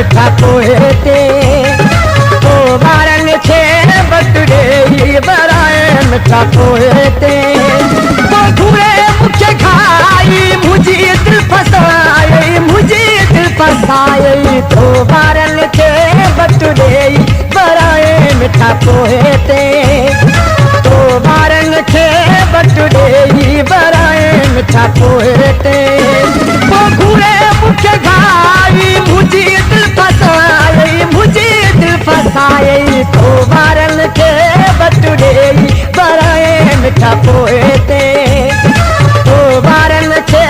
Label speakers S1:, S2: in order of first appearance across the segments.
S1: मिठा पोहे ते तो ॿारनि खे बटुड़े बराए मिठा पोहे ते घुरे मूंखे खाई मुंहिंजी दिलि फसाई मुंहिंजी दिलि फसाई तो ॿारनि खे बटुड़े बराए मिठा पोहे ते तो ॿारनि खे बटुड़े बराए मिठा पोहे ते घुरे मूंखे खाई मुंहिंजी दिलि फसाई मुंहिंजी दिलि फसाई तो ॿारनि खे बटुड़े बराए मिठा पोहे ते तो ॿारनि खे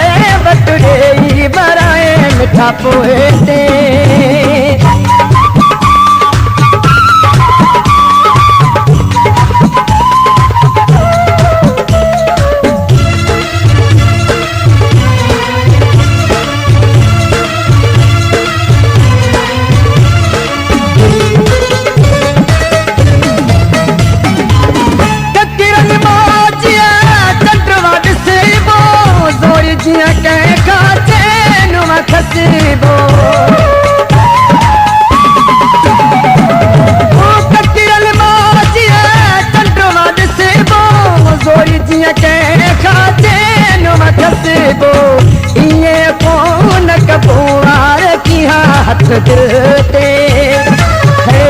S1: बटुड़े बराए मिठा पोहे ते दिलते है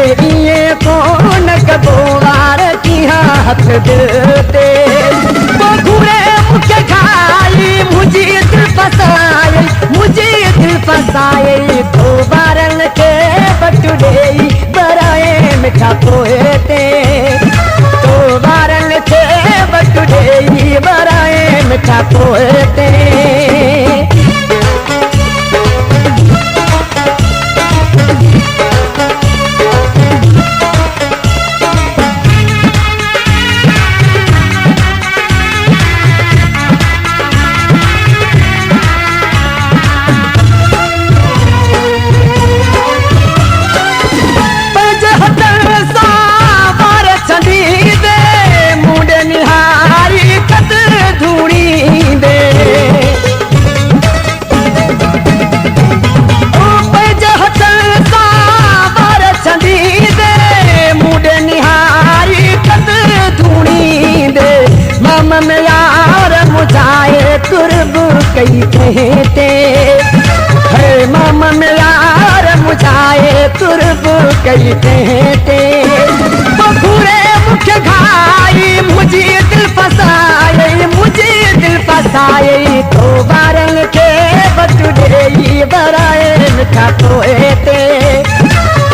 S1: ये कौन कबूवार की हाथ दिलते वो घूरे मुझे खाई मुझे दिल फसाई मुझे दिल फसाई तो ॿारनि खे बटुड़े बराए मिठा पोहे ते तो ॿारनि खे बटुड़े बराए मिठा पोहे ते कई कहते है मामा में यार मुझाए तुरब कई कहते घूरे मुख्य घाई मुझे दिल फसाए मुझे दिल फसाए तो ॿारनि खे बटुड़े बराए मिठा पोहे ते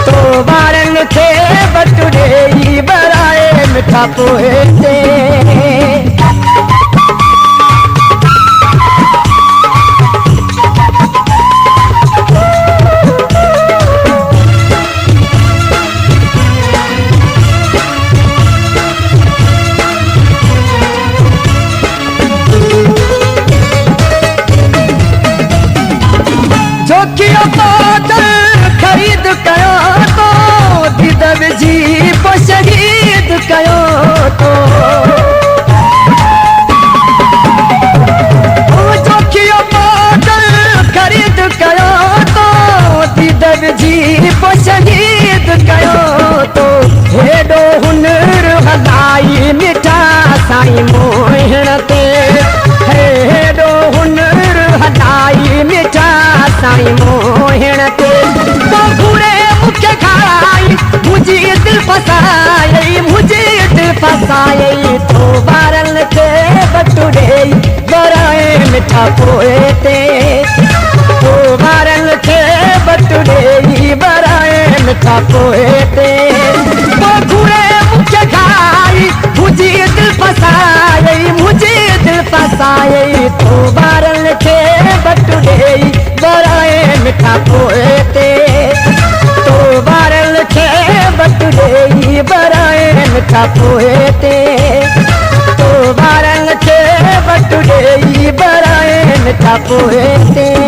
S1: तो ॿारनि खे बटुड़े बराए मिठा पोहे ते खरीद कयो तो दिदब जी को शहीद कयो तो जोखियो बोतल खरीद कयो तो दिदब जी को शहीद कयो तो हेॾो हुनर हलाई मिठा साईं मोहिण ते हेॾो हुनर हलाई मिठा साईं मोहिण ते घूरे मुख्य खाई मुझे दिल फसाई मुझे दिल फसाई तो ॿारनि खे बटुड़े बराए मिठा पोहे ते तो ॿारनि खे बटुड़े बराए मिठा पोहे ते घूरे मुख्य खाई मुझे दिल फसाई मुझे दिल फसाई तो ॿारनि खे बटुड़े बराए मिठा पोहे ते तो ॿारनि खे बटुड़े बराए मिठा पोहे ते तो ॿारनि खे बटुड़े बराए मिठा पोहे ते